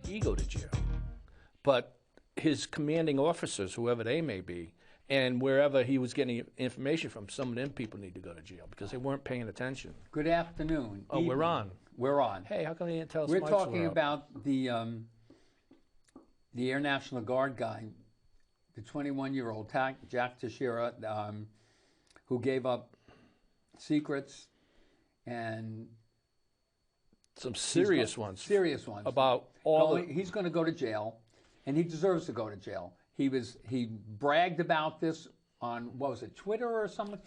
he go to jail. But his commanding officers, whoever they may be, and wherever he was getting information from, some of them people need to go to jail because they weren't paying attention. Good afternoon. Oh, we're on. We're on. Hey, how come you didn't tell us? We're talking about the Air National Guard guy, the 21-year-old Jack Teixeira, who gave up secrets and some serious ones. Serious ones. About he's going to go to jail, and he deserves to go to jail. He bragged about this on, what was it, Twitter or something?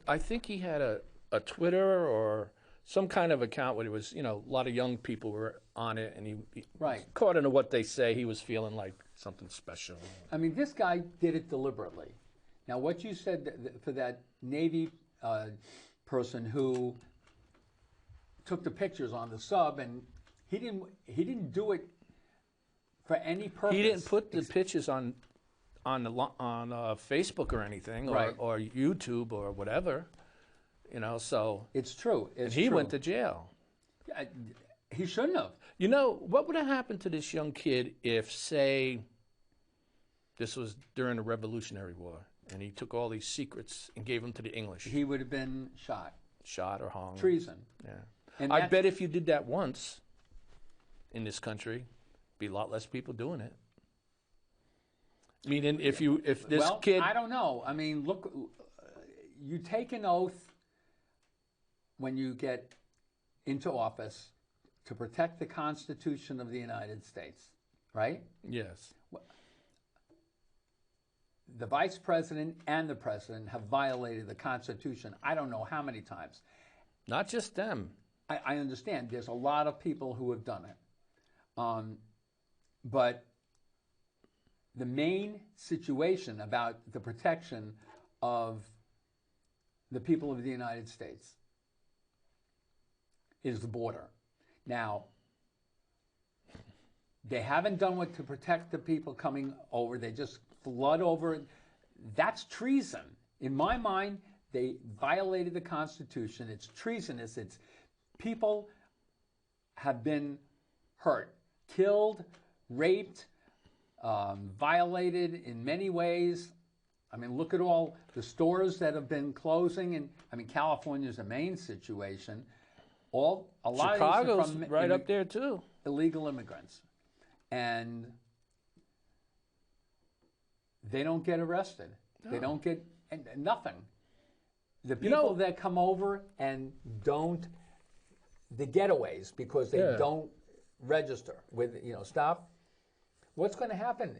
I think he had a Twitter or some kind of account where it was, a lot of young people were on it, and he according to what they say, he was feeling like something special. I mean, this guy did it deliberately. Now, what you said for that Navy person who took the pictures on the sub, and he didn't do it for any purpose. He didn't put the pictures on Facebook or anything, or YouTube or whatever, So it's true. He went to jail. He shouldn't have. What would have happened to this young kid if, say, this was during the Revolutionary War, and he took all these secrets and gave them to the English? He would have been shot. Shot or hung. Treason. Yeah. And I bet if you did that once in this country, be a lot less people doing it. Meaning, if this kid, I don't know. I mean, look, you take an oath when you get into office to protect the Constitution of the United States, right? Yes. The vice president and the president have violated the Constitution. I don't know how many times. Not just them. I understand. There's a lot of people who have done it. But the main situation about the protection of the people of the United States is the border. Now, they haven't done what to protect the people coming over. They just flood over. That's treason. In my mind, they violated the Constitution. It's treasonous. It's people have been hurt, killed, raped, violated in many ways. I mean, look at all the stores that have been closing, and I mean, California's a main situation. A lot Chicago's of these are from right up there too. Illegal immigrants, and they don't get arrested. No. They don't get nothing. The people that come over and don't, the getaways, because they don't register with stop. What's going to happen?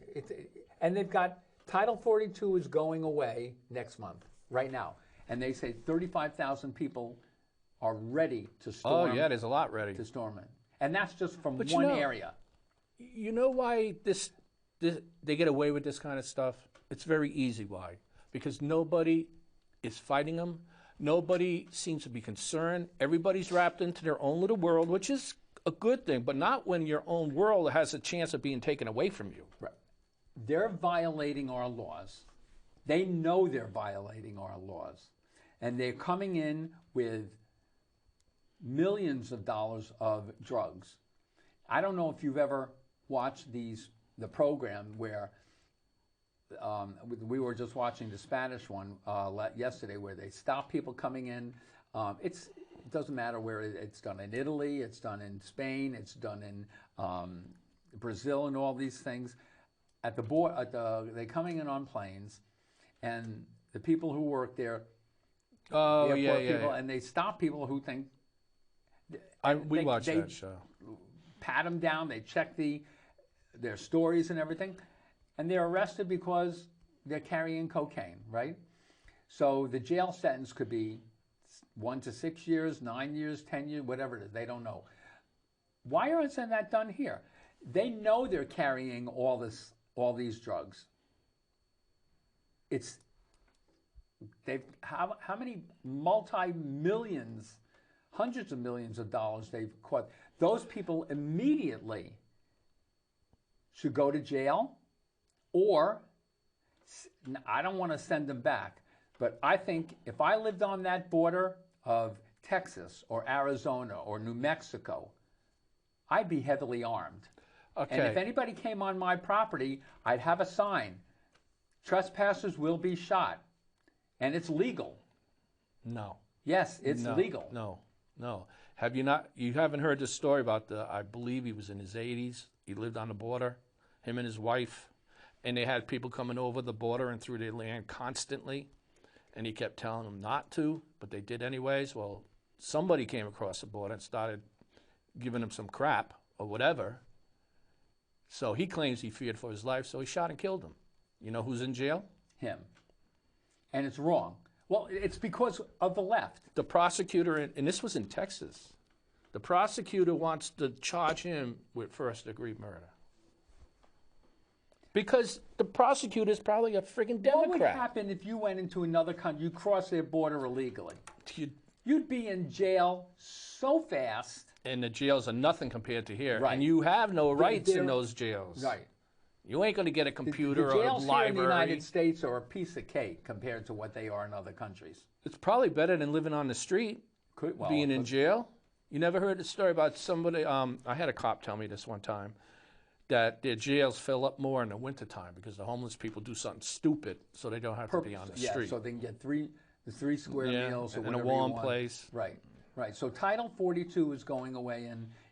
And they've got Title 42 is going away next month, right now, and they say 35,000 people are ready to storm. Oh yeah, there's a lot ready to storm it, and that's just from one area. You know why they get away with this kind of stuff? It's very easy. Why? Because nobody is fighting them. Nobody seems to be concerned. Everybody's wrapped into their own little world, which is a good thing, but not when your own world has a chance of being taken away from you. Right. They're violating our laws. They know they're violating our laws. And they're coming in with millions of dollars of drugs. I don't know if you've ever watched the program where we were just watching the Spanish one yesterday, where they stop people coming in. It doesn't matter where it's done in Italy, it's done in Spain, it's done in Brazil, and all these things. At the border, they're coming in on planes, and the people who work there, and they stop people who think. We watch that show. Pat them down. They check their stories and everything, and they're arrested because they're carrying cocaine, right? So the jail sentence could be 1 to 6 years, 9 years, 10 years, whatever it is. They don't know. Why isn't that done here? They know they're carrying all these drugs. How many multi-millions, hundreds of millions of dollars they've caught. Those people immediately should go to jail, or I don't want to send them back, but I think if I lived on that border of Texas or Arizona or New Mexico, I'd be heavily armed. Okay. And if anybody came on my property, I'd have a sign. Trespassers will be shot. And it's legal. No. Yes, it's legal. No. You haven't heard the story about I believe he was in his 80s. He lived on the border, him and his wife. And they had people coming over the border and through their land constantly. And he kept telling them not to, but they did anyways. Well, somebody came across the border and started giving him some crap or whatever. So he claims he feared for his life, so he shot and killed him. You know who's in jail? Him. And it's wrong. Well, it's because of the left. The prosecutor, and this was in Texas, the prosecutor wants to charge him with first-degree murder. Because the prosecutor is probably a friggin' Democrat. What would happen if you went into another country, you crossed their border illegally? You'd be in jail so fast. And the jails are nothing compared to here. Right. And you have no rights in those jails. Right. You ain't going to get a computer the or a jails library. Here in the United States are a piece of cake compared to what they are in other countries. It's probably better than living on the street, being in jail. You never heard the story about somebody, I had a cop tell me this one time, that their jails fill up more in the wintertime because the homeless people do something stupid so they don't have to be on the street. Yeah, so they can get three square meals or in whatever a warm you want. place. Right. So Title 42 is going away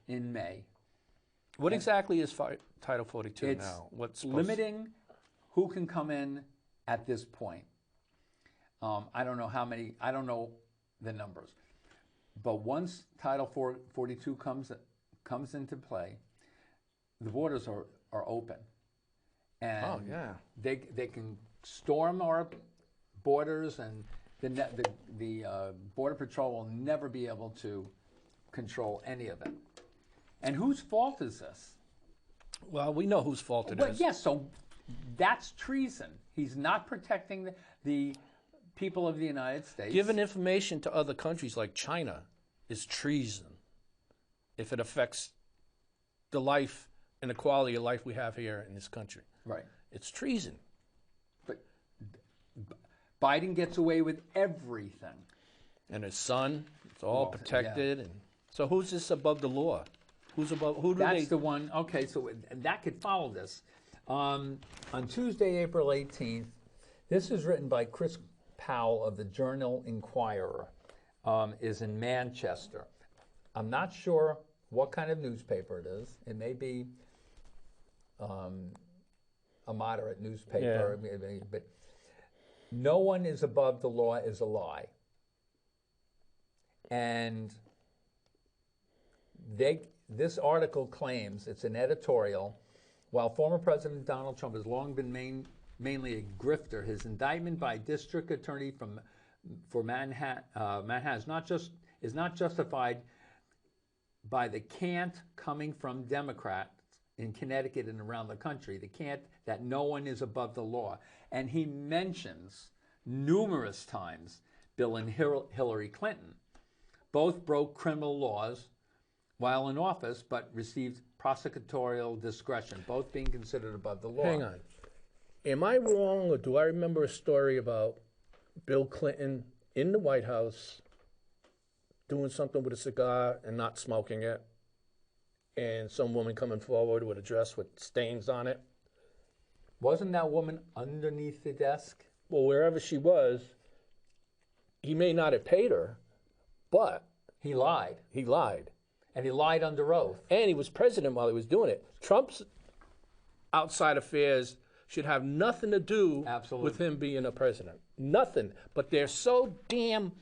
in May. What exactly is Title 42 it's now? What's limiting who can come in at this point. I don't know how many, I don't know the numbers. But once Title 42 comes into play, the borders are open. And they can storm our borders, and the Border Patrol will never be able to control any of it. And whose fault is this? Well, we know whose fault it is. Yes, so that's treason. He's not protecting the people of the United States. Giving information to other countries like China is treason if it affects the life and the quality of life we have here in this country. Right. It's treason. But Biden gets away with everything. And his son, it's all protected. And so who's this above the law? Who's above? That's the one. Okay, so that could follow this. On Tuesday, April 18th, this is written by Chris Powell of the Journal Inquirer, is in Manchester. I'm not sure what kind of newspaper it is. It may be a moderate newspaper, but no one is above the law is a lie. And this article claims, it's an editorial, while former President Donald Trump has long been mainly a grifter, his indictment by district attorney for Manhattan is not justified by the cant coming from Democrats in Connecticut and around the country, the cant that no one is above the law. And he mentions numerous times Bill and Hillary Clinton. Both broke criminal laws while in office, but received prosecutorial discretion, both being considered above the law. Hang on. Am I wrong, or do I remember a story about Bill Clinton in the White House doing something with a cigar and not smoking it, and some woman coming forward with a dress with stains on it? Wasn't that woman underneath the desk? Well, wherever she was, he may not have paid her, but he lied. He lied. And he lied under oath. And he was president while he was doing it. Trump's outside affairs should have nothing to do with him being a president. Nothing. But they're so damn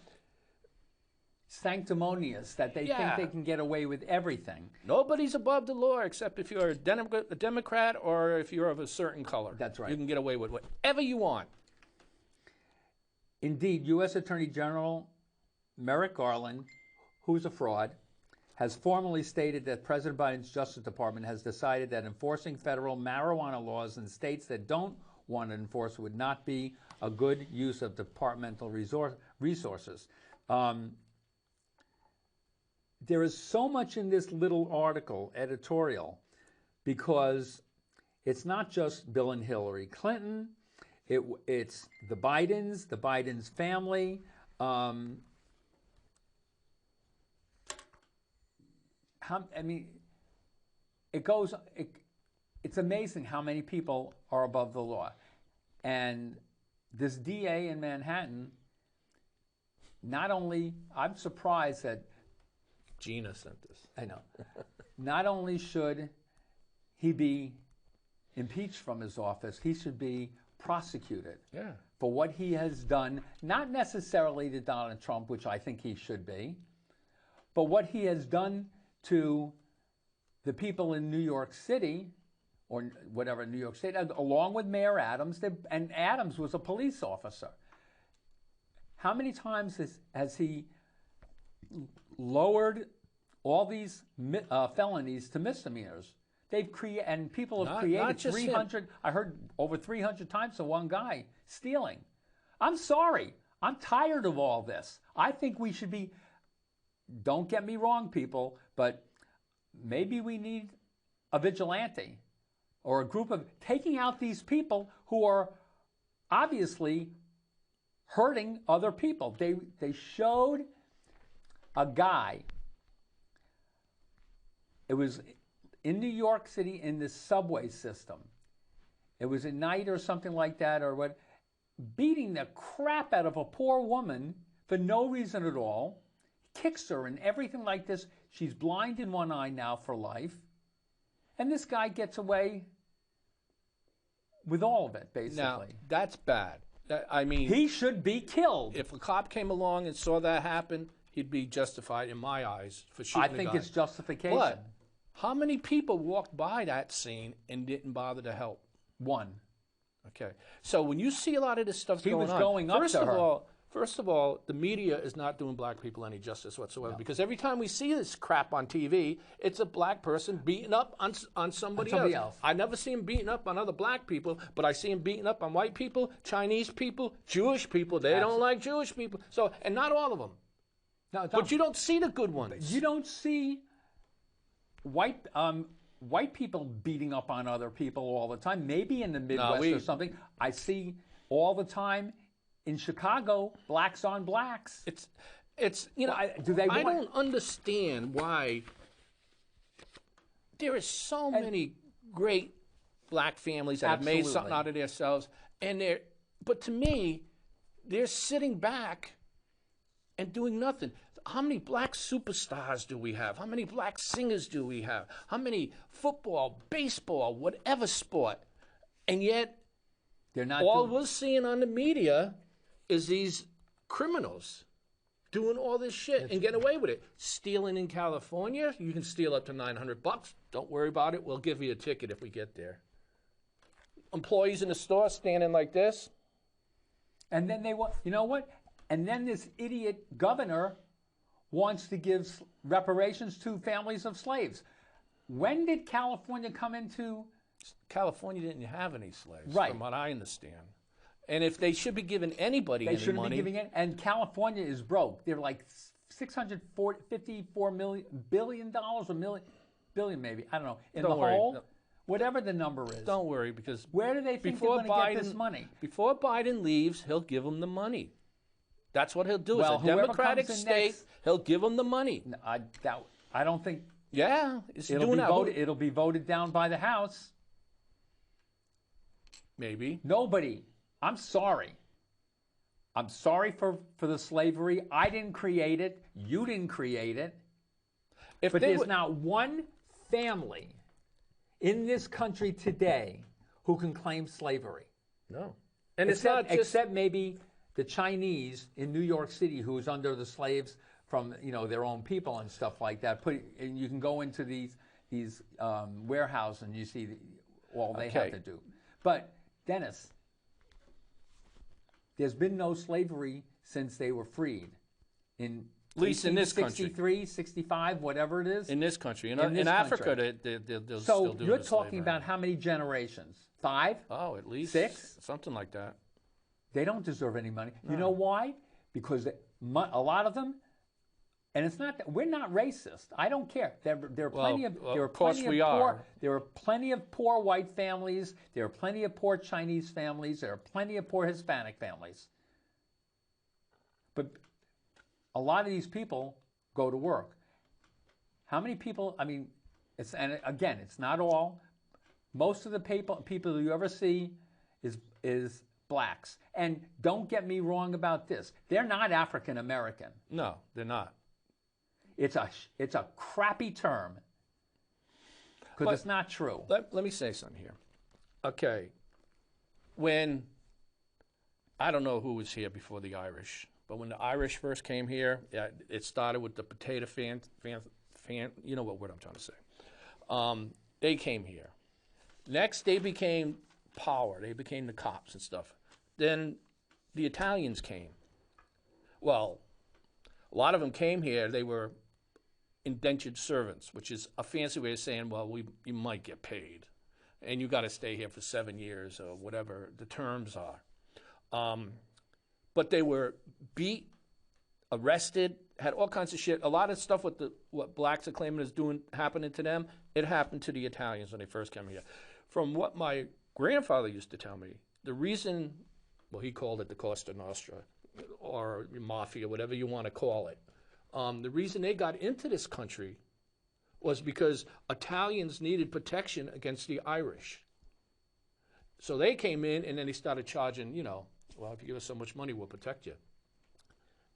sanctimonious that they think they can get away with everything. Nobody's above the law except if you're a Democrat or if you're of a certain color. That's right. You can get away with whatever you want. Indeed, U.S. Attorney General Merrick Garland, who's a fraud, has formally stated that President Biden's Justice Department has decided that enforcing federal marijuana laws in states that don't want to enforce would not be a good use of departmental resources. There is so much in this little article, editorial, because it's not just Bill and Hillary Clinton, it's the Biden's family. I mean, it goes. it's amazing how many people are above the law. And this DA in Manhattan, not only, I'm surprised that Gina sent this. I know. Not only should he be impeached from his office, he should be prosecuted for what he has done, not necessarily to Donald Trump, which I think he should be, but what he has done to the people in New York City, or whatever, New York State, along with Mayor Adams, and Adams was a police officer. How many times has he lowered all these felonies to misdemeanors? They've created, and people have created 300. I heard over 300 times to one guy stealing. I'm sorry. I'm tired of all this. I think we should be. Don't get me wrong, people, but maybe we need a vigilante or a group of taking out these people who are obviously hurting other people. They showed a guy. It was in New York City in the subway system. It was at night or something like that, or what, beating the crap out of a poor woman for no reason at all, kicks her and everything like this. She's blind in one eye now for life. And this guy gets away with all of it, basically. Now, that's bad. I mean, he should be killed. If a cop came along and saw that happen, he'd be justified in my eyes for shooting I think it's justification. But how many people walked by that scene and didn't bother to help? One. Okay. So when you see a lot of this stuff going on, he was going up to her. First of all, the media is not doing black people any justice whatsoever, because every time we see this crap on TV, it's a black person beating up on somebody else. I never see him beating up on other black people, but I see him beating up on white people, Chinese people, Jewish people. They don't like Jewish people. So, and not all of them. No, but you don't see the good ones. You don't see white people beating up on other people all the time. Maybe in the Midwest or something. I see all the time. In Chicago, blacks on blacks. It's you know, I don't understand why there is so many great black families that have made something out of themselves, but to me, they're sitting back and doing nothing. How many black superstars do we have? How many black singers do we have? How many football, baseball, whatever sport, and yet they're not. All we're seeing on the media is these criminals doing all this shit and getting away with it. Stealing in California, you can steal up to $900. Don't worry about it. We'll give you a ticket if we get there. Employees in the store standing like this. And then you know what? And then this idiot governor wants to give reparations to families of slaves. When did California come into? California didn't have any slaves, right, from what I understand. And if they should be giving anybody any money. They shouldn't be giving it. And California is broke. They're like $654 billion or billion maybe. I don't know. In the hole, whatever the number is. Don't worry, because where do they think they're going to get this money? Before Biden leaves, he'll give them the money. That's what he'll do. Well, it's a Democratic state. He'll give them the money. I don't think. Yeah, it'll be voted down by the House. Maybe. Nobody. I'm sorry. I'm sorry for the slavery. I didn't create it. You didn't create it. But there's not one family in this country today who can claim slavery. No. And except maybe the Chinese in New York City, who is under the slaves from their own people and stuff like that. And you can go into these warehouses and you see all they have to do. But Dennis, there's been no slavery since they were freed. At least in this country. 63, 65, whatever it is. In this country. In Africa, they'll still do So you're talking about how many generations? 5? Oh, at least 6? Something like that. They don't deserve any money. No. You know why? Because a lot of them, and it's not that we're not racist. I don't care. There are plenty of poor white families. There are plenty of poor Chinese families. There are plenty of poor Hispanic families. But a lot of these people go to work. How many people? I mean, it's not all, Most of the people you ever see is blacks. And don't get me wrong about this. They're not African American. No, they're not. It's a crappy term because it's not true. Let me say something here. Okay, I don't know who was here before the Irish, but when the Irish first came here, it started with the potato fan. You know what word I'm trying to say. They came here. Next, they became power. They became the cops and stuff. Then the Italians came. Well, a lot of them came here. They were indentured servants, which is a fancy way of saying, well, you might get paid, and you got to stay here for 7 years or whatever the terms are. But they were beat, arrested, had all kinds of shit. A lot of stuff with what blacks are claiming is happening to them, it happened to the Italians when they first came here. From what my grandfather used to tell me, the reason, well, he called it the Costa Nostra or mafia, whatever you want to call it. The reason they got into this country was because Italians needed protection against the Irish. So they came in and then they started charging, well, if you give us so much money, we'll protect you.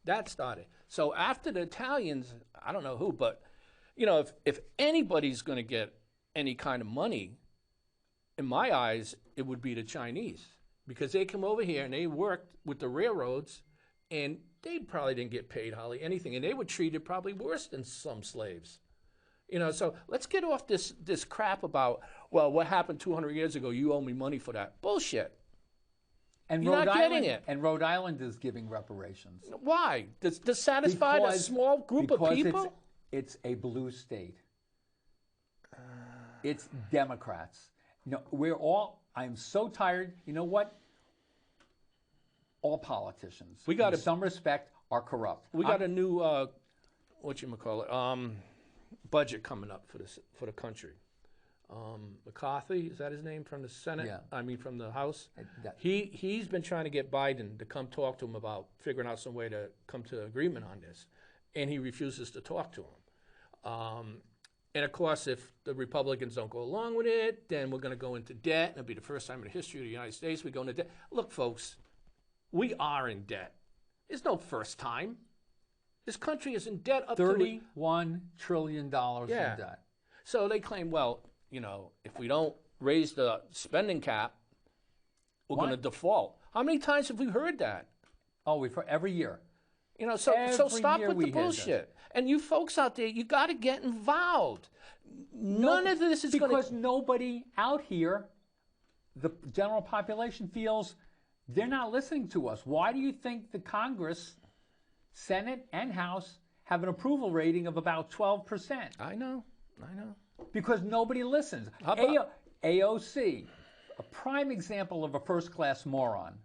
That started. So after the Italians, I don't know who, but, if anybody's going to get any kind of money, in my eyes, it would be the Chinese. Because they come over here and they worked with the railroads, and they probably didn't get paid hardly anything, and they were treated probably worse than some slaves. So let's get off this crap about, well, what happened 200 years ago, you owe me money for that. Bullshit. And You're not getting it. And Rhode Island is giving reparations. Why? To satisfy a small group of people? It's a blue state. It's Democrats. I'm so tired. You know what? All politicians, in some respect, are corrupt. We got a new, budget coming up for the country. McCarthy, is that his name, from the Senate? Yeah. I mean, from the House? He's been trying to get Biden to come talk to him about figuring out some way to come to agreement on this, and he refuses to talk to him. And of course, if the Republicans don't go along with it, then we're going to go into debt. It'll be the first time in the history of the United States we go into debt. Look, folks, we are in debt. There's no first time. This country is in debt up to $31 trillion in debt. So they claim, well, if we don't raise the spending cap, we're going to default. How many times have we heard that? Oh, every year. So stop with the bullshit. And you folks out there, you got to get involved. None of this is going to... Because nobody out here, the general population, feels they're not listening to us. Why do you think the Congress, Senate, and House have an approval rating of about 12%? I know. Because nobody listens. AOC, a prime example of a first-class moron.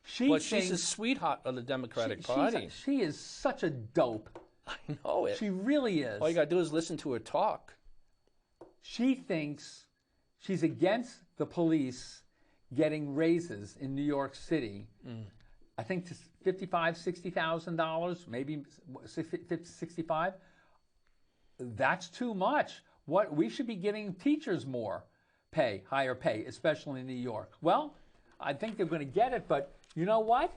She's a sweetheart of the Democratic Party. She is such a dope. I know it. She really is. All you got to do is listen to her talk. She thinks she's against the police getting raises in New York City. I think $55,000, $60,000, maybe 65. That's too much. We should be giving teachers more pay, higher pay, especially in New York. Well, I think they're going to get it, but you know what?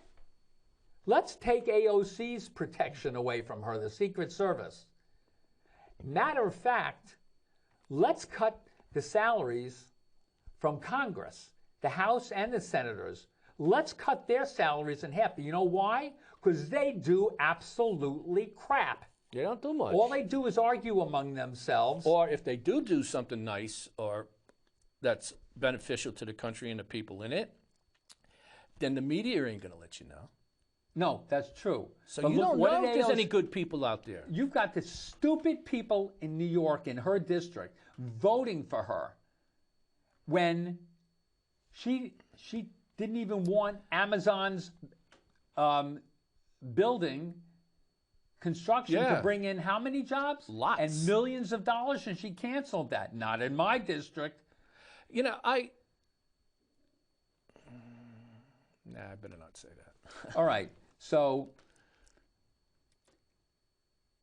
Let's take AOC's protection away from her, the Secret Service. Matter of fact, let's cut the salaries from Congress, the House and the senators. Let's cut their salaries in half. You know why? Because they do absolutely crap. They don't do much. All they do is argue among themselves. Or if they do something nice or that's beneficial to the country and the people in it, then the media ain't going to let you know. No, that's true. So but you don't know if there's any good people out there. You've got the stupid people in New York, in her district, voting for her when she didn't even want Amazon's building construction to bring in how many jobs? Lots. And millions of dollars, and she canceled that. Not in my district. I better not say that. All right. So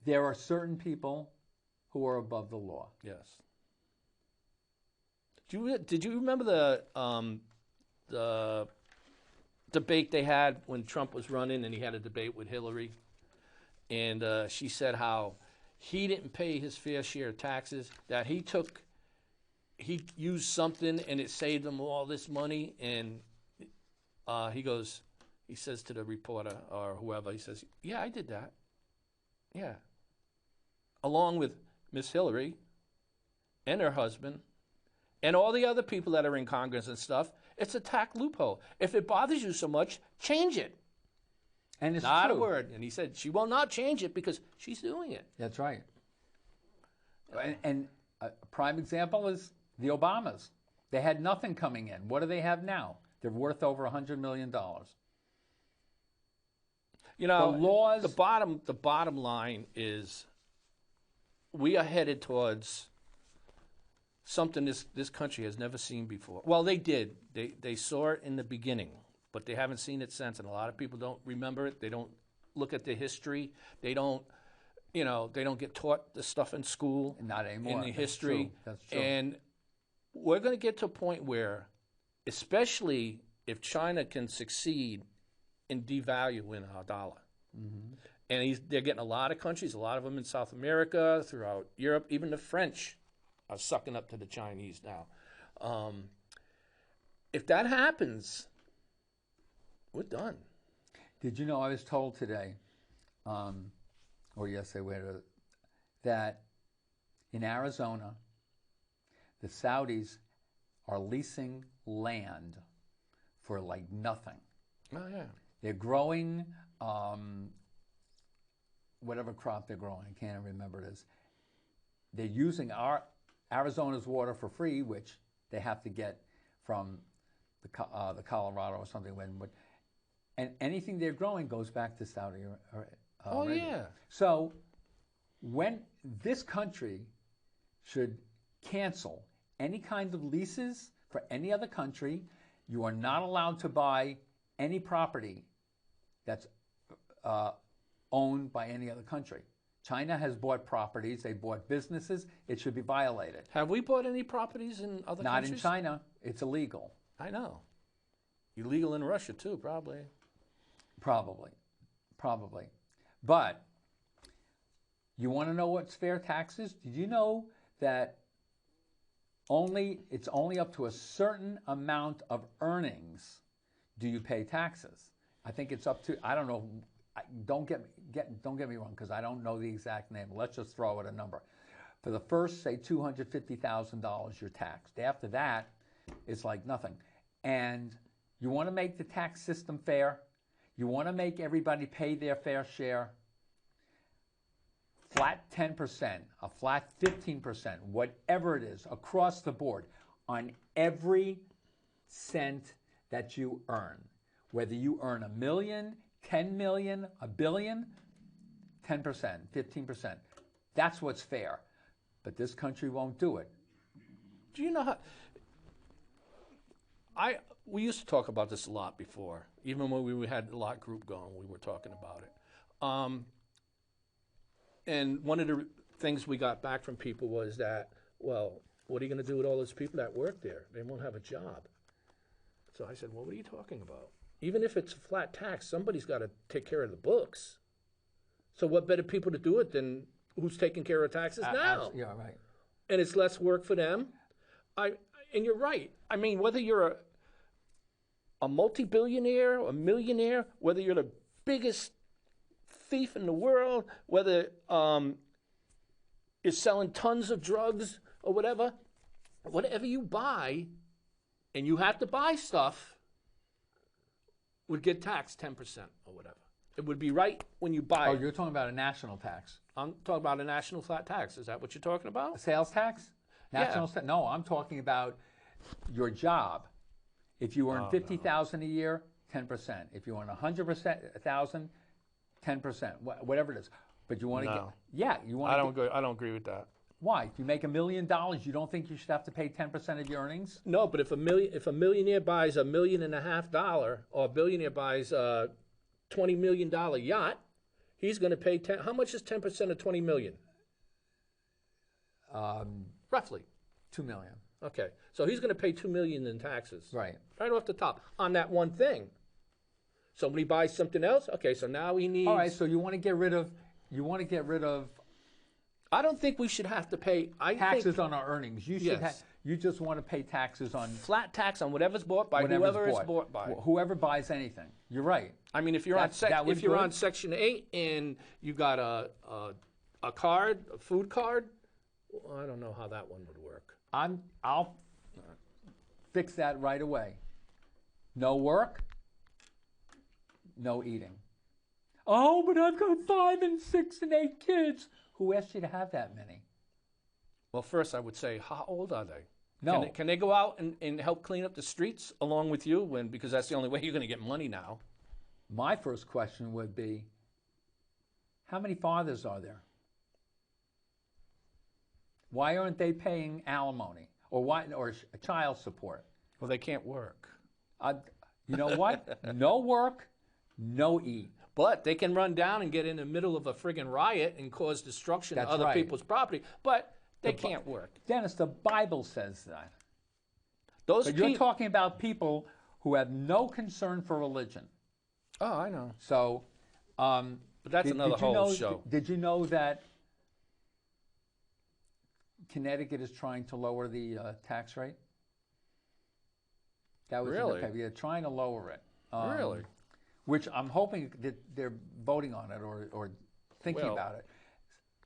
there are certain people who are above the law. Yes. Did you remember the debate they had when Trump was running, and he had a debate with Hillary, and she said how he didn't pay his fair share of taxes, that he used something and it saved him all this money, and he says to the reporter or whoever, he says, yeah, I did that. Yeah. Along with Miss Hillary and her husband and all the other people that are in Congress and stuff. It's a tax loophole. If it bothers you so much, change it. And it's not true. a word. And he said she will not change it because she's doing it. That's right. And a prime example is the Obamas. They had nothing coming in. What do they have now? They're worth over $100 million. You know, the laws. The bottom line is, we are headed towards something this country has never seen before. Well, they did. They saw it in the beginning, but they haven't seen it since. And a lot of people don't remember it. They don't look at the history. They don't get taught this stuff in school. Not anymore. In the history. That's true. And we're going to get to a point where, especially if China can succeed in devaluing our dollar. Mm-hmm. And they're getting a lot of countries, a lot of them in South America, throughout Europe, even the French are sucking up to the Chinese now. If that happens, we're done. Did you know, I was told today, or yesterday, that in Arizona, the Saudis are leasing land for like nothing. Oh, yeah. They're growing whatever crop they're growing. I can't remember it is. They're using Arizona's water for free, which they have to get from the Colorado or something. And anything they're growing goes back to Saudi Arabia. Yeah. So when this country should cancel any kind of leases for any other country, you are not allowed to buy any property that's owned by any other country. China has bought properties. They bought businesses. It should be violated. Have we bought any properties in other Not countries? in China. It's illegal. I know. Illegal in Russia, too, probably. Probably. But you want to know what's fair taxes? Did you know that it's only up to a certain amount of earnings do you pay taxes? I think it's up to, I don't know, don't get me wrong, because I don't know the exact name. Let's just throw out a number. For the first, say, $250,000, you're taxed. After that, it's like nothing. And you want to make the tax system fair. You want to make everybody pay their fair share. Flat 10%, a flat 15%, whatever it is, across the board, on every cent that you earn. Whether you earn $1 million, 10 million, $1 billion, 10%, 15%. That's what's fair. But this country won't do it. Do you know how... We used to talk about this a lot before. Even when we had the lot group going, we were talking about it. And one of the things we got back from people was that, well, what are you going to do with all those people that work there? They won't have a job. So I said, well, what are you talking about? Even if it's a flat tax, somebody's got to take care of the books. So what better people to do it than who's taking care of taxes now? Yeah, right. And it's less work for them. And you're right. I mean, whether you're a multi-billionaire or a millionaire, whether you're the biggest thief in the world, whether you're selling tons of drugs or whatever you buy, and you have to buy stuff, would get taxed 10% or whatever. It would be right when you buy it. Oh, you're talking about a national tax. I'm talking about a national flat tax. Is that what you're talking about? A sales tax? Yeah. No, I'm talking about your job. If you earn $50,000 a year, 10%. If you earn 100,000, 10%. Whatever it is. But you want to get... Yeah, you want to... I don't agree with that. Why? If you make $1 million, you don't think you should have to pay 10% of your earnings? No, but if a millionaire buys $1.5 million, or a billionaire buys a $20 million yacht, he's going to pay 10. How much is 10% of $20 million? Roughly $2 million. Okay, so he's going to pay $2 million in taxes. Right. Right off the top on that one thing. Somebody buys something else. Okay, so now he needs. All right. So you want to get rid of. I don't think we should have to pay. Taxes on our earnings. You should. Yes. You just want to pay taxes on Flat tax on whatever's bought by whoever it's bought by. Whoever buys anything. You're right. I mean, if you're on Section 8 and you got a card, a food card, well, I don't know how that one would work. I'll fix that right away. No work, no eating. Oh, but I've got 5 and 6 and 8 kids. Who asked you to have that many? Well, first I would say, how old are they? No. Can they go out and help clean up the streets along with you? Because that's the only way you're going to get money now. My first question would be, how many fathers are there? Why aren't they paying alimony or child support? Well, they can't work. You know what? No work, no eat. But they can run down and get in the middle of a friggin' riot and cause destruction to other people's property. But they can't work. Dennis, the Bible says that. But you're talking about people who have no concern for religion. Oh, I know. So, but that's another whole show. Did you know that Connecticut is trying to lower the tax rate? That was really? They're trying to lower it. Really? Which I'm hoping that they're voting on it or thinking about it.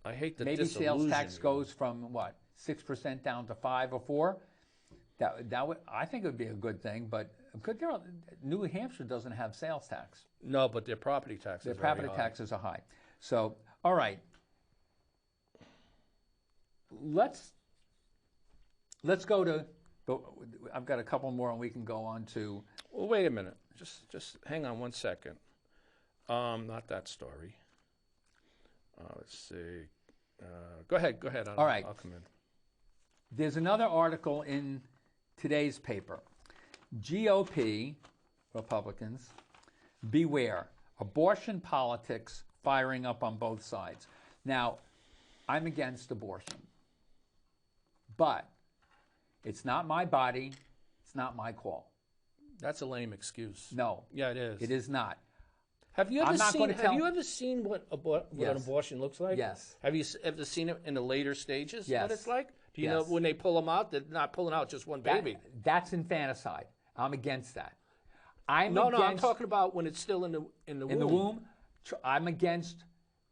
I hate the maybe sales tax goes from what 6% down to 5 or 4. That would, I think it would be a good thing. But New Hampshire doesn't have sales tax. No, but their property taxes. Their property taxes are high. So all right, let's go to. I've got a couple more, and we can go on to. Well, wait a minute. Just hang on one second. Not that story. Let's see. Go ahead. All right. I'll come in. There's another article in today's paper. GOP, Republicans, beware. Abortion politics firing up on both sides. Now, I'm against abortion. But it's not my body. It's not my call. That's a lame excuse. No. Yeah, it is. It is not. Have you ever seen what an abortion looks like? Yes. Have you ever seen it in the later stages? Yes. What it's like? Do you know when they pull them out? They're not pulling out just one baby. That's infanticide. I'm against that. I'm talking about when it's still in the womb. In the womb, I'm against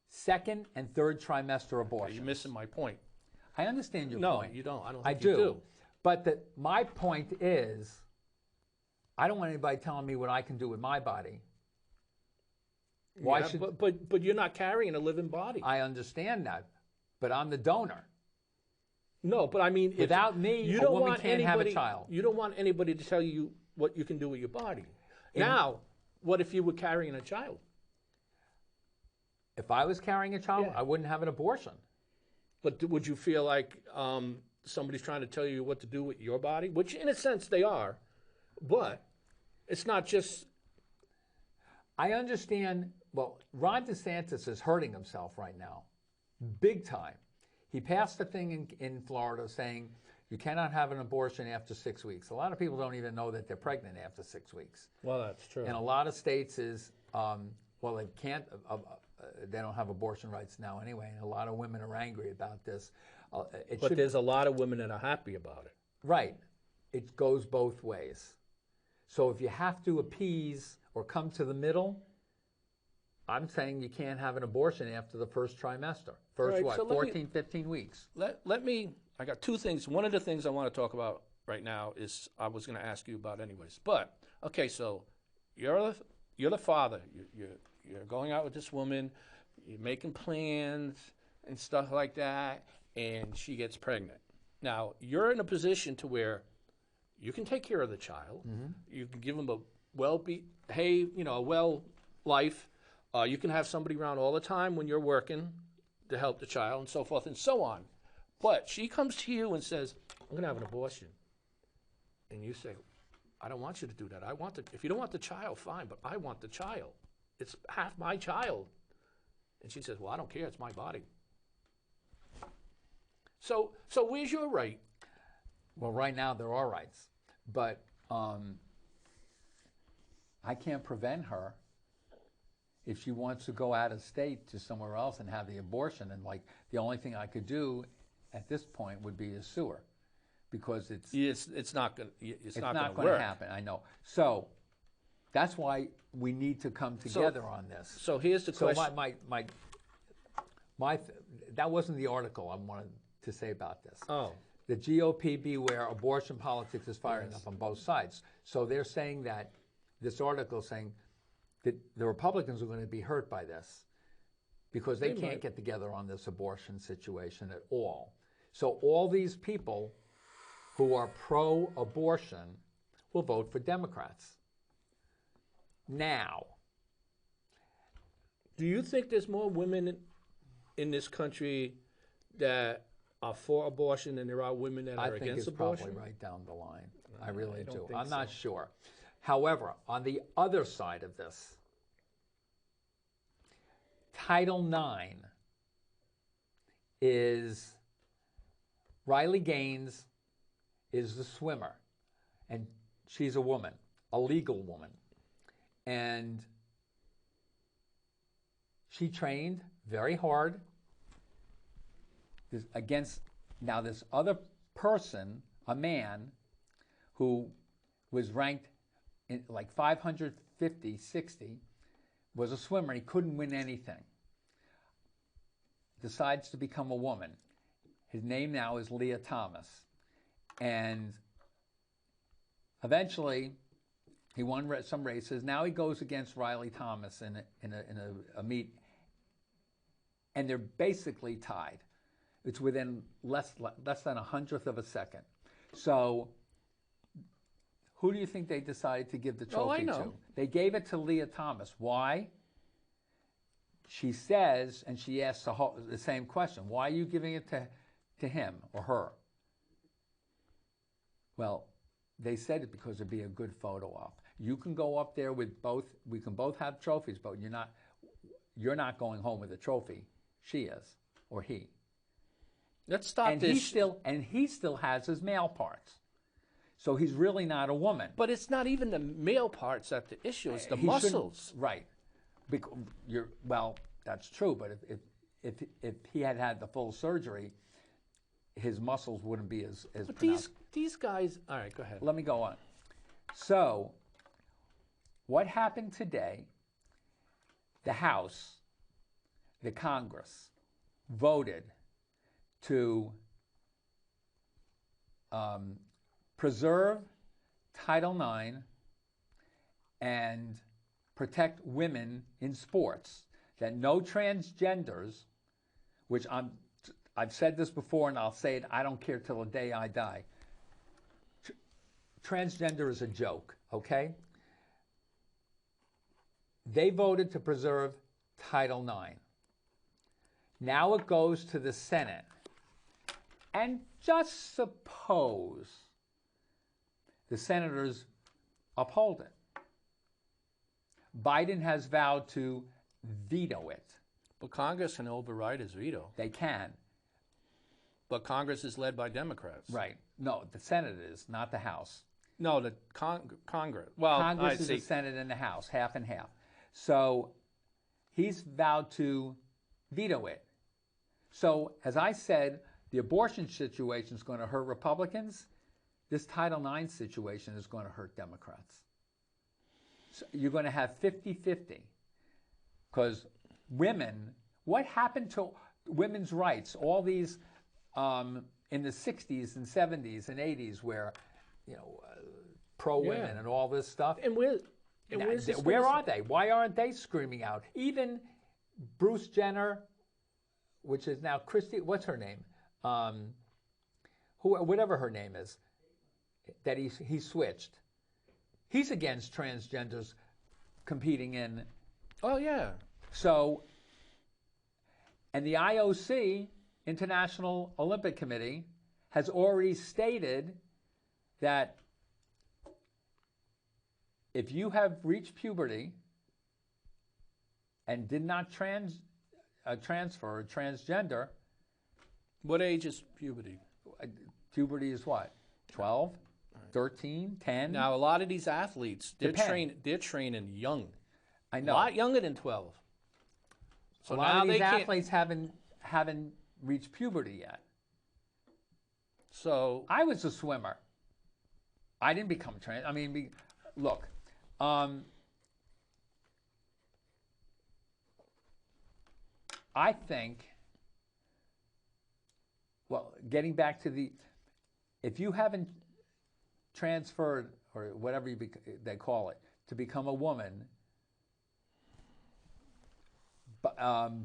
second and third trimester abortion. You're missing my point. I understand your point. No, you don't. I don't think you do. But my point is, I don't want anybody telling me what I can do with my body. Why should? But you're not carrying a living body. I understand that, but I'm the donor. No, but I mean, without me, a woman can't have a child. You don't want anybody to tell you what you can do with your body. Now, what if you were carrying a child? If I was carrying a child, I wouldn't have an abortion. But would you feel like somebody's trying to tell you what to do with your body? Which, in a sense, they are. But it's not just. I understand. Well, Ron DeSantis is hurting himself right now, big time. He passed a thing in Florida saying you cannot have an abortion after 6 weeks. A lot of people don't even know that they're pregnant after 6 weeks. Well, that's true. And a lot of states is, they can't, they don't have abortion rights now anyway. And a lot of women are angry about this. But there's a lot of women that are happy about it. Right. It goes both ways. So if you have to appease or come to the middle, I'm saying you can't have an abortion after the first trimester. First, 14, 15 weeks. I got two things. One of the things I want to talk about right now is I was going to ask you about anyways. But, okay, so you're the father. You're going out with this woman. You're making plans and stuff like that, and she gets pregnant. Now, you're in a position to where you can take care of the child. Mm-hmm. You can give him a well life. You can have somebody around all the time when you're working to help the child and so forth and so on. But she comes to you and says, I'm going to have an abortion. And you say, I don't want you to do that. If you don't want the child, fine, but I want the child. It's half my child. And she says, well, I don't care. It's my body. So where's your right? Well, right now there are rights, but I can't prevent her if she wants to go out of state to somewhere else and have the abortion. And like the only thing I could do at this point would be to sue her, because it's not going not to going to happen. I know. So that's why we need to come together on this. So here's the question. So that wasn't the article I wanted to say about this. Oh. The GOP beware, abortion politics is firing up on both sides. So they're saying that, this article saying that the Republicans are going to be hurt by this because they can't get together on this abortion situation at all. So all these people who are pro-abortion will vote for Democrats. Now, do you think there's more women in this country that are for abortion than there are women that are against abortion? I think it's probably right down the line. I really do. I'm not sure. However, on the other side of this, Title IX is, Riley Gaines is the swimmer, and she's a woman, a legal woman. And she trained very hard against, now this other person, a man, who was ranked in like 550, 60, was a swimmer. He couldn't win anything. Decides to become a woman. His name now is Leah Thomas. And eventually, he won some races. Now he goes against Riley Thomas in a meet, and they're basically tied. It's within less than 100th of a second. So, who do you think they decided to give the trophy to? They gave it to Leah Thomas. Why? She says, and she asks the same question, why are you giving it to him or her? Well, they said it because it'd be a good photo op. You can go up there with both, we can both have trophies, but you're not going home with a trophy. She is, or he. Let's stop this. He still has his male parts. So he's really not a woman. But it's not even the male parts that's the issue. It's the muscles. Right. Well, that's true. But if he had had the full surgery, his muscles wouldn't be as but pronounced. These guys. All right, go ahead. Let me go on. So, what happened today? The House, the Congress, voted to preserve Title IX and protect women in sports, that no transgenders, which I've said this before and I'll say it, I don't care till the day I die. Transgender is a joke, okay? They voted to preserve Title IX. Now it goes to the Senate. And just suppose the senators uphold it. Biden has vowed to veto it. But Congress can override his veto. They can. But Congress is led by Democrats. Right. No, the Senate is, not the House. No, the Congress. Well, Congress is the Senate and the House, half and half. So he's vowed to veto it. So, as I said, the abortion situation is going to hurt Republicans. This Title IX situation is going to hurt Democrats. So you're going to have 50-50. Because women, what happened to women's rights? All these in the 60s and 70s and 80s where, pro-women and all this stuff. And where are they? Why aren't they screaming out? Even Bruce Jenner, which is now Christy, what's her name? Whatever her name is, that he switched. He's against transgenders competing in. Oh, yeah. So, and the IOC, International Olympic Committee, has already stated that if you have reached puberty and did not transfer or transgender. What age is puberty? Puberty is what? 12, 13, 10. Now, a lot of these athletes, they're Depend. training young. I A know. lot younger than 12. So a lot now of these they can't. athletes haven't reached puberty yet. So I was a swimmer. I didn't become trans. I mean, look. I think, well, getting back to if you haven't transferred, or whatever they call it, to become a woman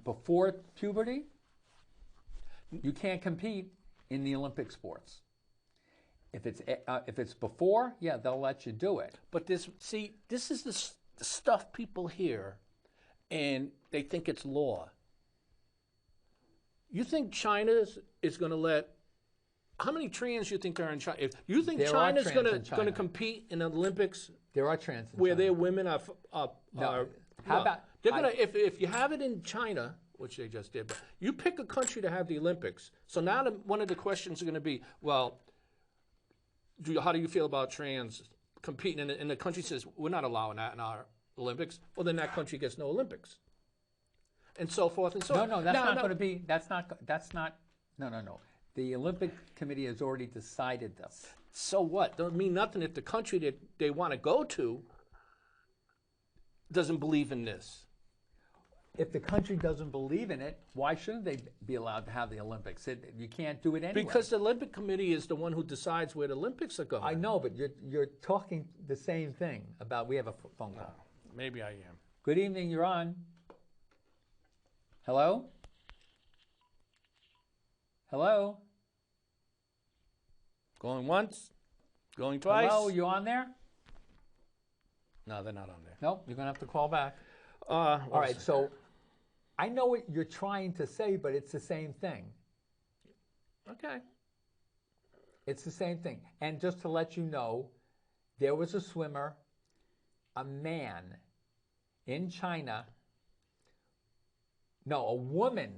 before puberty, you can't compete in the Olympic sports. If it's before, yeah, they'll let you do it. But this is the stuff people hear, and they think it's law. You think China is going to let? How many trans you think are in China? If you think China's going to compete in the Olympics, there are trans in where China. their women are. How no, about they're gonna if you have it in China, which they just did, but you pick a country to have the Olympics. So now one of the questions are going to be, well, how do you feel about trans competing? And the country says, we're not allowing that in our Olympics. Well, then that country gets no Olympics. And so forth and so on. No, that's not going to be, that's not, no. The Olympic Committee has already decided this. So what? Don't mean nothing if the country that they want to go to doesn't believe in this. If the country doesn't believe in it, why shouldn't they be allowed to have the Olympics? You can't do it anyway. Because the Olympic Committee is the one who decides where the Olympics are going. I know, but you're talking the same thing about, we have a phone call. Maybe I am. Good evening, you're on. Hello? Hello? Going once? Going twice? Hello, you on there? No, they're not on there. Nope, you're going to have to call back. All right, so I know what you're trying to say, but it's the same thing. Okay. It's the same thing. And just to let you know, there was a swimmer, a man in China, no, a woman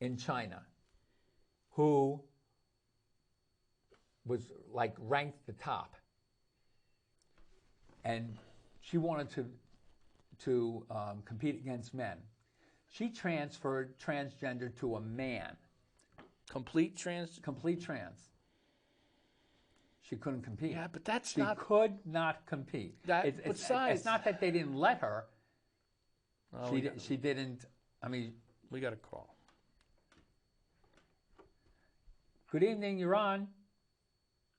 in China who was like ranked the top. And she wanted to compete against men. She transferred transgender to a man. Complete trans? Complete trans. She couldn't compete. Yeah, but that's she not... She could not compete. It's not that they didn't let her. Oh, she didn't, I mean... We got a call. Good evening, you're on.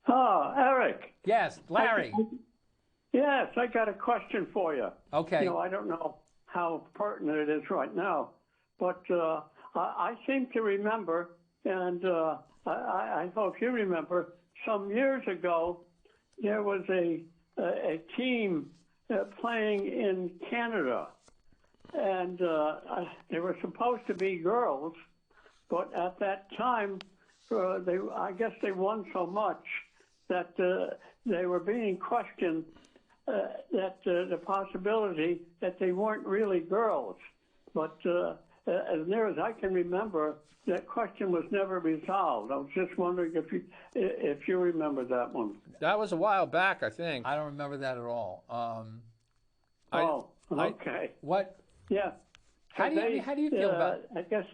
Oh, Eric. Yes, Larry. Yes, I got a question for you. Okay. You know, I don't know how pertinent it is right now, but I seem to remember, and I hope you remember, some years ago, there was a team playing in Canada, and they were supposed to be girls, but at that time, I guess they won so much that they were being questioned that the possibility that they weren't really girls. But as near as I can remember, that question was never resolved. I was just wondering if you remember that one. That was a while back, I think. I don't remember that at all. Okay. What? Yeah. How do you feel about it? I guess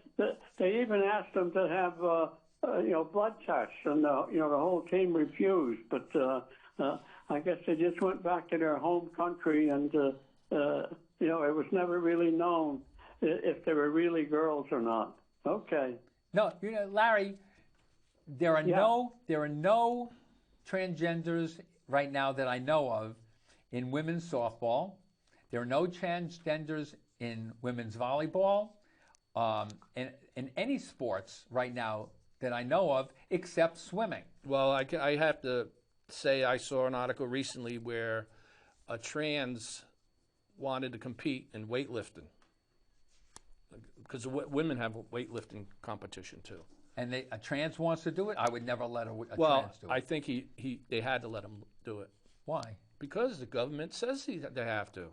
they even asked them to have blood tests, and the whole team refused. But I guess they just went back to their home country, and it was never really known if they were really girls or not. Okay. No, Larry, there are no transgenders right now that I know of in women's softball. There are no transgenders in women's volleyball, in any sports right now that I know of, except swimming. Well, I have to say I saw an article recently where a trans wanted to compete in weightlifting, because women have a weightlifting competition too. And a trans wants to do it? I would never let a trans do it. Well, I think they had to let him do it. Why? Because the government says they have to.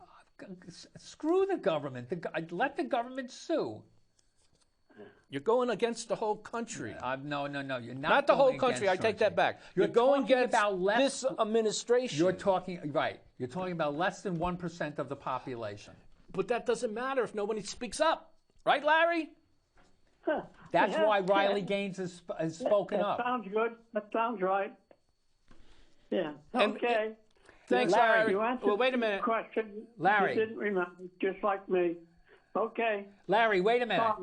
Screw the government. Let the government sue. You're going against the whole country. No. You're Not the whole going country. I against take that Georgia. back. You're going talking against about this administration. You're talking about less than 1% of the population. But that doesn't matter if nobody speaks up. Right, Larry? That's why Riley Gaines has spoken up. That sounds good. That sounds right. Yeah. Okay. Thanks, Larry. You answered Well, wait a minute. the question. Larry. You didn't remember, just like me. Okay. Larry, wait a minute.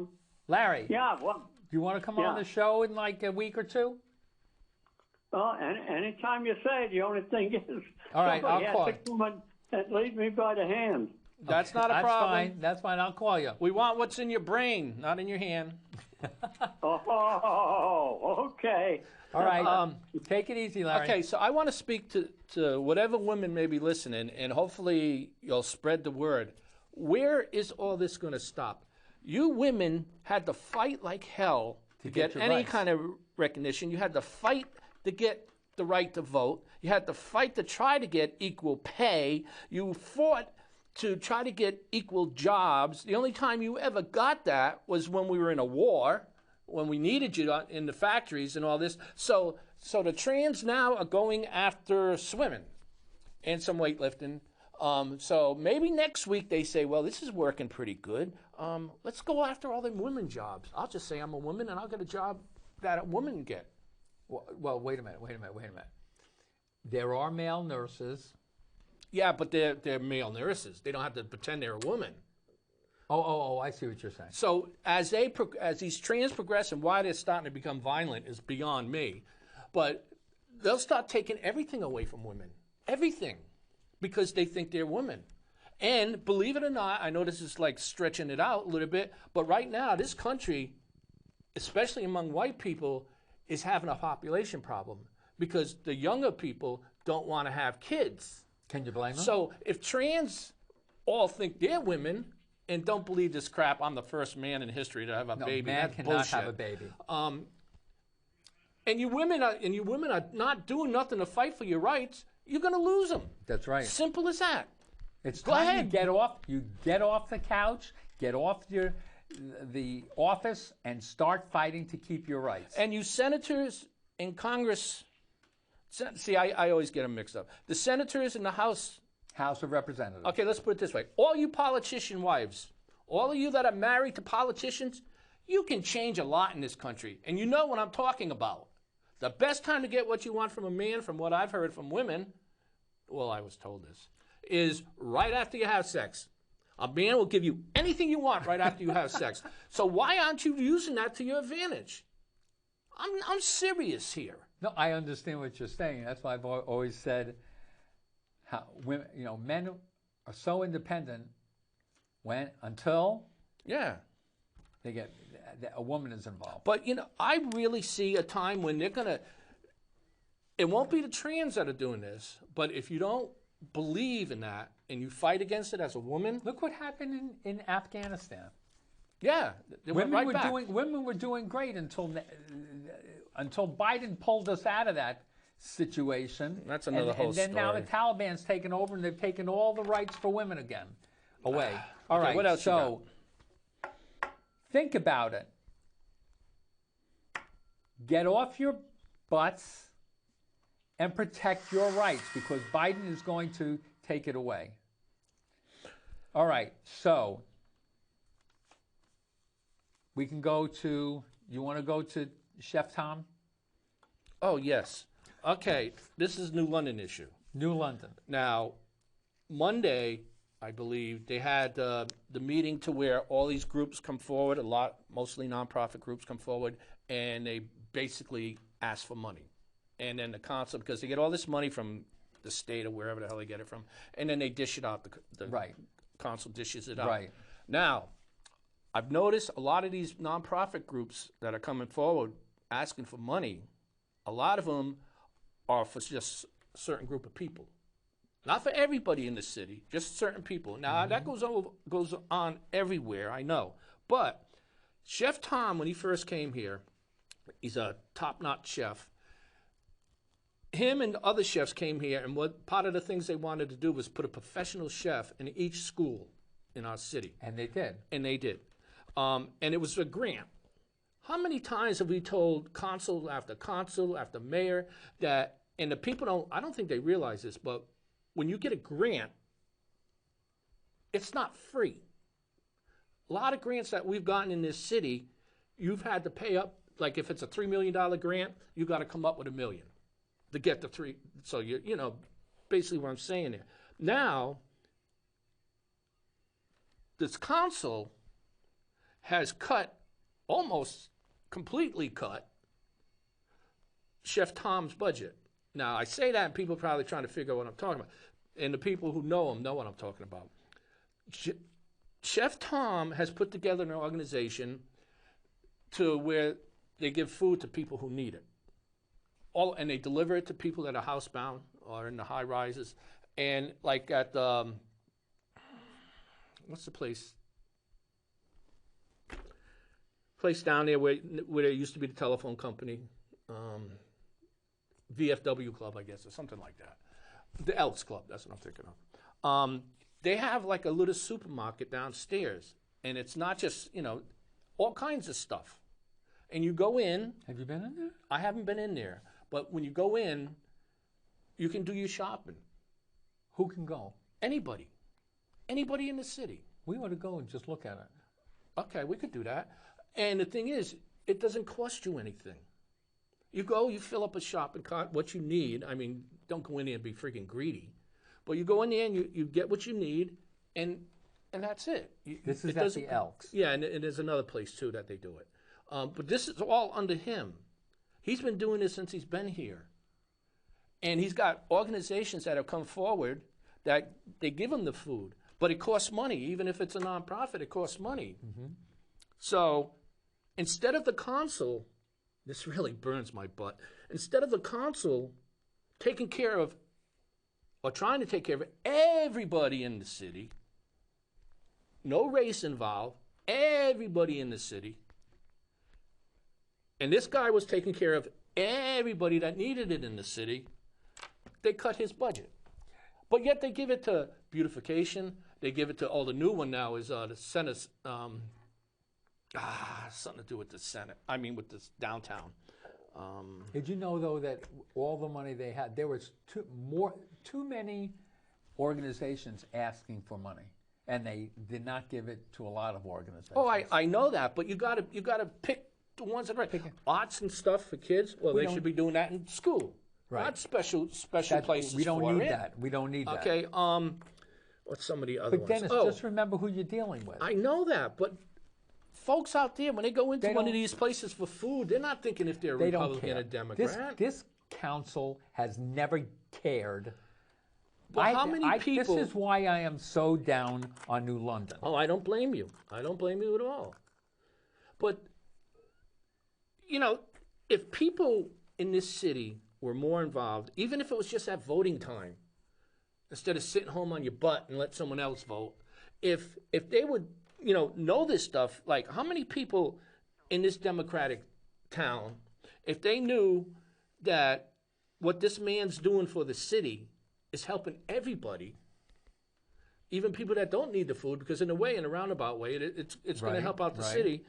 Larry. Yeah, well. Do you want to come on the show in like a week or two? Well, anytime you say it, the only thing is all right, somebody I'll call has to come and lead me by the hand. That's not a problem. That's fine. I'll call you. We want what's in your brain, not in your hand. Oh, okay. All right. Take it easy, Larry. Okay, so I want to speak to whatever women may be listening, and hopefully you'll spread the word. Where is all this going to stop? You women had to fight like hell to get any kind of recognition. You had to fight to get the right to vote. You had to fight to try to get equal pay. You fought to try to get equal jobs. The only time you ever got that was when we were in a war, when we needed you in the factories and all this. So the trans now are going after swimming and some weightlifting. So maybe next week they say, well, this is working pretty good. Let's go after all them women jobs. I'll just say I'm a woman and I'll get a job that a woman get. Well, wait a minute. There are male nurses. Yeah, but they're male nurses. They don't have to pretend they're a woman. Oh, I see what you're saying. So as these trans progress and why they're starting to become violent is beyond me. But they'll start taking everything away from women. Everything. Because they think they're women. And believe it or not, I know this is like stretching it out a little bit, but right now this country, especially among white people, is having a population problem because the younger people don't want to have kids. Can you blame them? So if trans all think they're women and don't believe this crap, I'm the first man in history to have a baby. Man That's cannot bullshit. have a baby. And you women are not doing nothing to fight for your rights. You're going to lose them. That's right. Simple as that. It's Go time ahead. you get off the couch, get off the office, and start fighting to keep your rights. And you senators in Congress, see, I always get them mixed up. The senators in the House of Representatives. Okay, let's put it this way. All you politician wives, all of you that are married to politicians, you can change a lot in this country. And you know what I'm talking about. The best time to get what you want from a man, from what I've heard from women, well, I was told this, is right after you have sex. A man will give you anything you want right after you have sex. So why aren't you using that to your advantage? I'm serious here. No, I understand what you're saying. That's why I've always said how women, men are so independent until they get a woman is involved. But I really see a time when they're gonna. It won't be the trans that are doing this, but if you don't believe in that and you fight against it as a woman, look what happened in Afghanistan. Yeah, they went right back. Women were doing great until Biden pulled us out of that situation. That's another whole story. And then now the Taliban's taken over and they've taken all the rights for women again away. All Okay, right, what else so think about it. Get off your butts and protect your rights because Biden is going to take it away. All right, so we can go to, you want to go to Chef Tom? Oh, yes. Okay, this is New London issue. New London. Now, Monday, I believe, they had the meeting to where all these groups come forward, mostly nonprofit groups come forward, and they basically ask for money. And then the council, because they get all this money from the state or wherever the hell they get it from, and then they dish it out, the council dishes it out. Right. Now, I've noticed a lot of these nonprofit groups that are coming forward asking for money, a lot of them are for just a certain group of people. Not for everybody in the city, just certain people. Now, that goes on everywhere, I know. But Chef Tom, when he first came here, he's a top-notch chef. Him and other chefs came here, and part of the things they wanted to do was put a professional chef in each school in our city. And they did. And they did. And it was a grant. How many times have we told consul after mayor that, and the people I don't think they realize this, but when you get a grant, it's not free. A lot of grants that we've gotten in this city, you've had to pay up, like if it's a $3 million grant, you got to come up with $1 million to get the three. So you know, basically what I'm saying there. Now, this council has almost completely cut Chef Tom's budget. Now, I say that and people are probably trying to figure out what I'm talking about. And the people who know him know what I'm talking about. Chef Tom has put together an organization to where they give food to people who need it. And they deliver it to people that are housebound or in the high rises. And like at what's the place? Place down there where there used to be the telephone company, VFW Club, I guess, or something like that. The Elks Club, that's what I'm thinking of. They have like a little supermarket downstairs, and it's not just, you know, all kinds of stuff. And you go in. Have you been in there? I haven't been in there, but when you go in, you can do your shopping. Who can go? Anybody. Anybody in the city. We ought to go and just look at it. Okay, we could do that. And the thing is, it doesn't cost you anything. You go, you fill up a shopping cart, what you need. I mean, don't go in there and be freaking greedy. But you go in there and you get what you need, and that's it. This is at the Elks. Yeah, and there's another place, too, that they do it. But this is all under him. He's been doing this since he's been here. And he's got organizations that have come forward that they give him the food. But it costs money. Even if it's a nonprofit, it costs money. Mm-hmm. So instead of the council, this really burns my butt, instead of the council taking care of, or trying to take care of everybody in the city, no race involved, everybody in the city, and this guy was taking care of everybody that needed it in the city, they cut his budget. But yet they give it to beautification. They give it to, the new one now is the Senate, something to do with the Senate. I mean, with this downtown. Did you know, though, that all the money they had, there was too many organizations asking for money, and they did not give it to a lot of organizations. Oh, I know that, but you gotta pick the ones that are right. Arts and stuff for kids. Well, they should be doing that in school. Right. Not special places. We don't need that. We don't need that. Okay. What's some of the other ones? But Dennis, just remember who you're dealing with. I know that, but folks out there, when they go into one of these places for food, they're not thinking if they're a Republican or Democrat. This council has never cared. But how many people? This is why I am so down on New London. Oh, I don't blame you. I don't blame you at all. But, you know, if people in this city were more involved, even if it was just at voting time, instead of sitting home on your butt and let someone else vote, if they would, you know this stuff, like how many people in this Democratic town, if they knew that what this man's doing for the city is helping everybody, even people that don't need the food, because in a way, in a roundabout way, it's going to help out the city,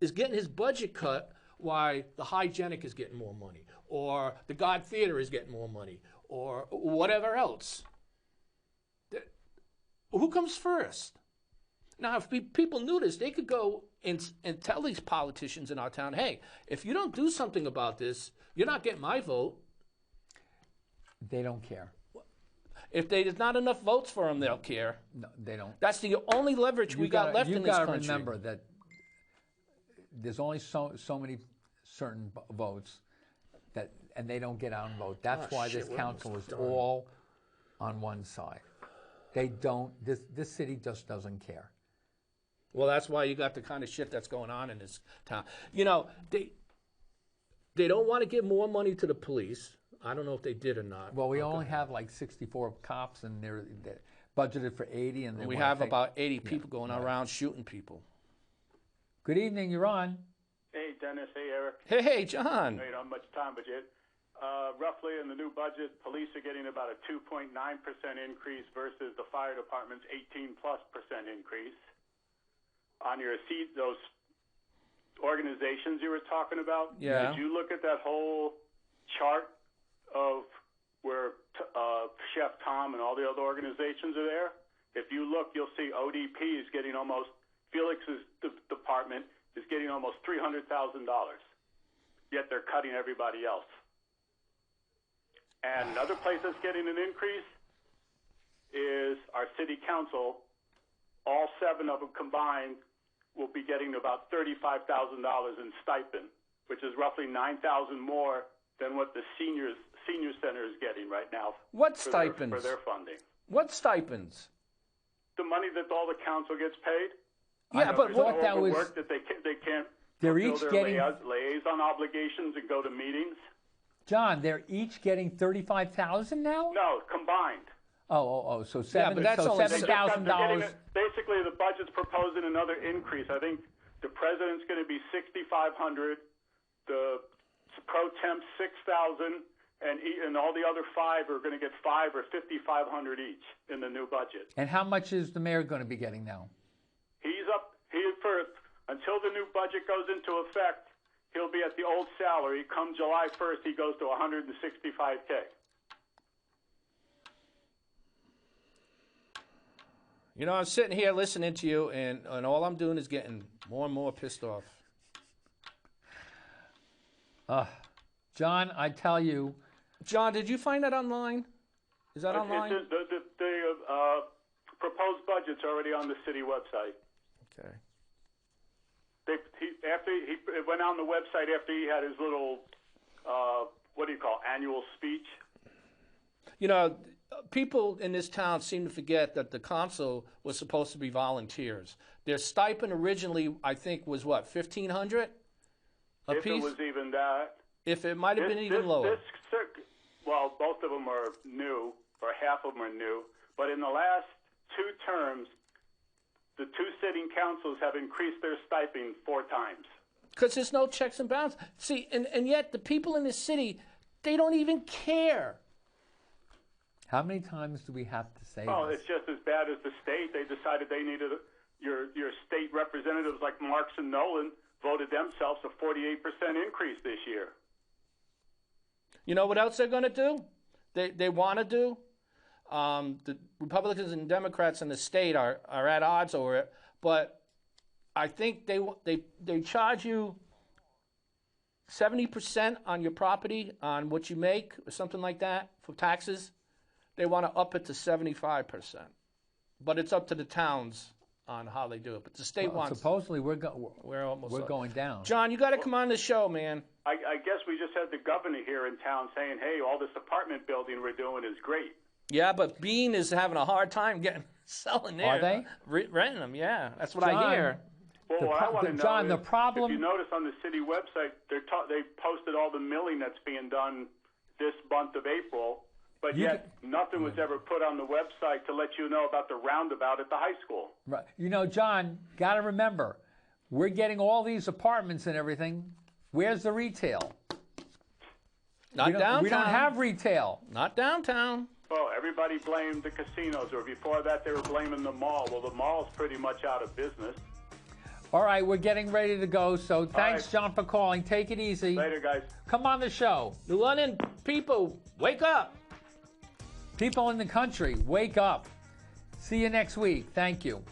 is getting his budget cut while the hygienic is getting more money, or the God Theater is getting more money, or whatever else. Who comes first? Now, if people knew this, they could go and tell these politicians in our town, hey, if you don't do something about this, you're not getting my vote. They don't care. If there's not enough votes for them, they'll care. No, they don't. That's the only leverage we got left in this country. You've got to remember that there's only so many certain votes, and they don't get out and vote. That's why this council is all on one side. They don't. This city just doesn't care. Well, that's why you got the kind of shit that's going on in this town. You know, they don't want to give more money to the police. I don't know if they did or not. Well, we only have like 64 cops, and they're budgeted for 80, and we have about 80 people going around shooting people. Good evening. You're on. Hey, Dennis. Hey, Eric. Hey, John. You don't have much time, but yet. Roughly in the new budget, police are getting about a 2.9% increase versus the fire department's 18+% increase. On your those organizations you were talking about, Yeah. did you look at that whole chart of where Chef Tom and all the other organizations are there? If you look, you'll see ODP is getting almost, Felix's department is getting almost $300,000, yet they're cutting everybody else. And another place that's getting an increase is our city council. All 7 of them combined will be getting about $35,000 in stipend, which is roughly $9,000 more than what the senior center is getting right now. What stipends? For their funding. What stipends? The money that all the council gets paid. Yeah, but what that was work that they can't they're fulfill each their getting liaison obligations and go to meetings. John, they're each getting $35,000 now? No, combined. So Yeah, but that's only $7,000. Basically, the budget's proposing another increase. I think the president's going to be $6,500, the pro temp $6,000, and all the other 5 are going to get $5,000 or $5,500 each in the new budget. And how much is the mayor going to be getting now? He's up. Until the new budget goes into effect, he'll be at the old salary. Come July 1st, he goes to $165K. You know, I'm sitting here listening to you, and all I'm doing is getting more and more pissed off. John, I tell you. John, did you find that online? Is that online? The proposed budget's already on the city website. Okay. It went on the website after he had his little, annual speech. You know, people in this town seem to forget that the council was supposed to be volunteers. Their stipend originally, I think, was what, $1,500 a piece? If it was even that. If it might have been even lower. Well, both of them are new, or half of them are new. But in the last 2 terms, the 2 sitting councils have increased their stipend 4 times. Because there's no checks and balances. See, and yet the people in this city, they don't even care. How many times do we have to say Oh, this? it's just as bad as the state. They decided they needed your state representatives like Marks and Nolan voted themselves a 48% increase this year. You know what else they're going to do? They want to do? The Republicans and Democrats in the state are at odds over it, but I think they charge you 70% on your property on what you make or something like that for taxes. They want to up it to 75%, but it's up to the towns on how they do it. But the state wants. Supposedly we're up. going down. John, you got to come on the show, man. I guess we just had the governor here in town saying, "Hey, all this apartment building we're doing is great." Yeah, but Bean is having a hard time selling there. Are they? Renting them, yeah. That's what John, I hear. Well, what I want to know John, is, the problem. if you notice on the city website, they posted all the milling that's being done this month of April, but yet nothing was ever put on the website to let you know about the roundabout at the high school. Right. You know, John, got to remember, we're getting all these apartments and everything. Where's the retail? Not downtown. We don't have retail. Not downtown. Oh, everybody blamed the casinos, or before that they were blaming the mall. Well, the mall's pretty much out of business. All right, we're getting ready to go, so thanks, right. John, for calling. Take it easy. Later, guys. Come on the show. New London people, wake up. People in the country, wake up. See you next week. Thank you.